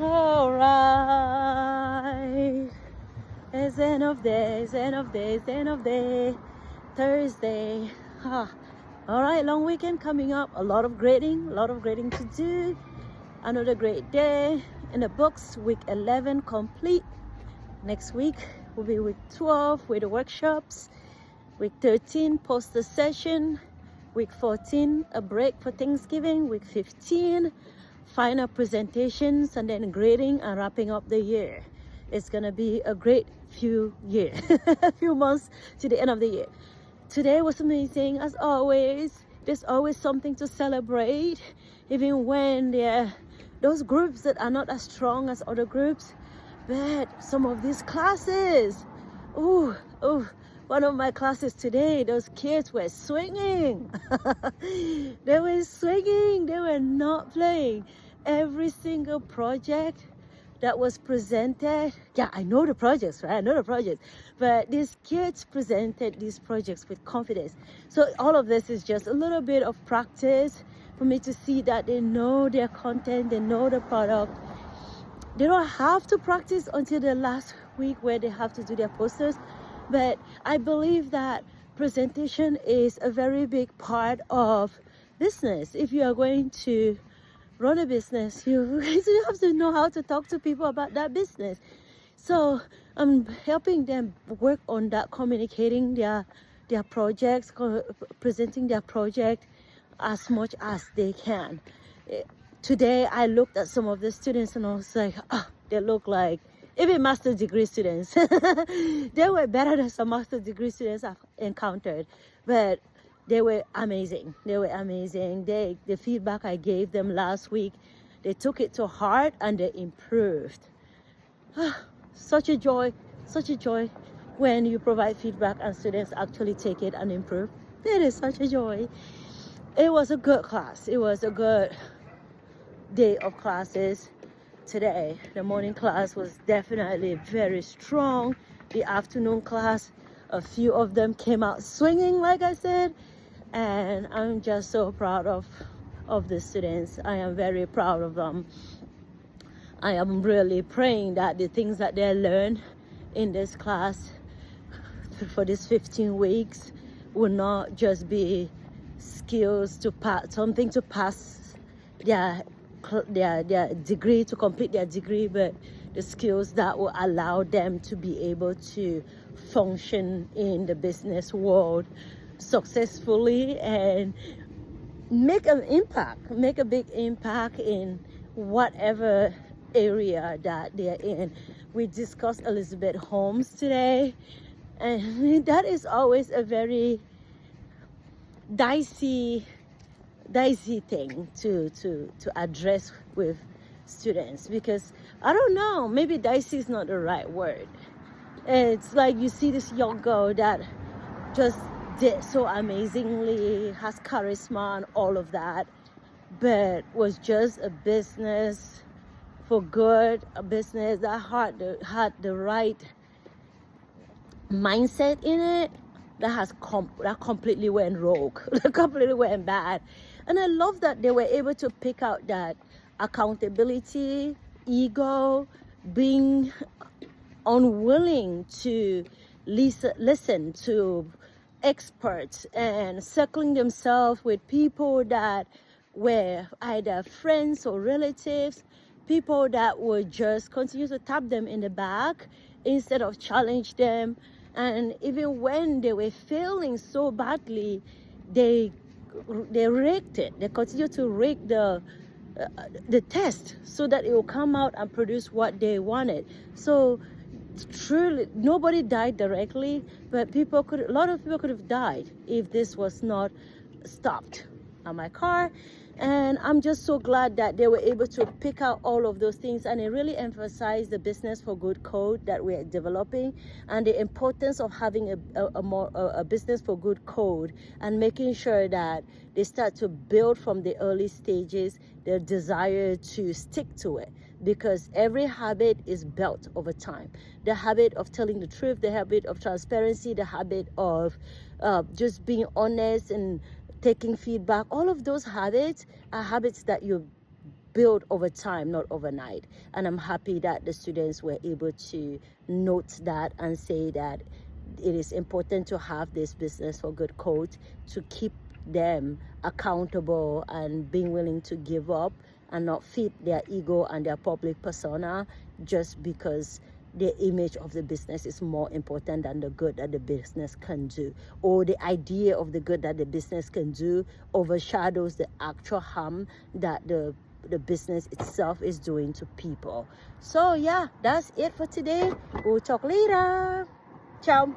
All right. It's end of day, it's end of day, it's end of day. Thursday. All right, long weekend coming up. A lot of grading to do. Another great day in the books. Week 11 complete. Next week will be week 12 with the workshops. Week 13, poster session. Week 14, a break for Thanksgiving. Week 15, final presentations, and then grading and wrapping up the year. It's gonna be a great few years, a few months to the end of the year. Today was amazing as always. There's always something to celebrate, even when there are those groups that are not as strong as other groups. But some of these classes, oh, one of my classes today, those kids were swinging. They were swinging, they were not playing. Every single project that was presented, yeah, I know the projects, right? I know the projects, but these kids presented these projects with confidence. So all of this is just a little bit of practice for me to see that they know their content, they know the product. They don't have to practice until the last week where they have to do their posters, but I believe that presentation is a very big part of business. If you are going to run a business, you have to know how to talk to people about that business. So I'm helping them work on that, communicating their projects, presenting their project as much as they can. Today I looked at some of the students and I was like, they look like even master's degree students. They were better than some master's degree students I've encountered, but they were amazing. They were amazing. The feedback I gave them last week, they took it to heart and they improved. Such a joy when you provide feedback and students actually take it and improve. It is such a joy. It was a good class. It was a good day of classes today. The morning class was definitely very strong. The afternoon class, a few of them came out swinging, like I said, and I'm just so proud of the students. I am very proud of them. I am really praying that the things that they learn in this class for these 15 weeks will not just be skills to pass, something to pass their degree, to complete their degree, but the skills that will allow them to be able to function in the business world successfully and make a big impact in whatever area that they're in. We discussed Elizabeth Holmes today, and that is always a very dicey thing to address with students, because I don't know, maybe dicey is not the right word. It's like you see this young girl that just did so amazingly, has charisma and all of that, but was just a business for good, a business that had the right mindset in it, that completely went rogue, that completely went bad. And I love that they were able to pick out that accountability, ego, being unwilling to listen to experts, and circling themselves with people that were either friends or relatives, people that would just continue to tap them in the back instead of challenge them. And even when they were failing so badly, they raked it. They continue to rake the test so that it will come out and produce what they wanted. So truly, nobody died directly, but a lot of people could have died if this was not stopped on my car. And I'm just so glad that they were able to pick out all of those things, and it really emphasized the business for good code that we're developing, and the importance of having a business for good code, and making sure that they start to build from the early stages their desire to stick to it, because every habit is built over time. The habit of telling the truth, the habit of transparency, the habit of just being honest and taking feedback, all of those habits are habits that you built over time, not overnight. And I'm happy that the students were able to note that and say that it is important to have this business for good cause, to keep them accountable and being willing to give up and not feed their ego and their public persona just because the image of the business is more important than the good that the business can do, or the idea of the good that the business can do overshadows the actual harm that the business itself is doing to people. So yeah, that's it for today. We'll talk later. Ciao.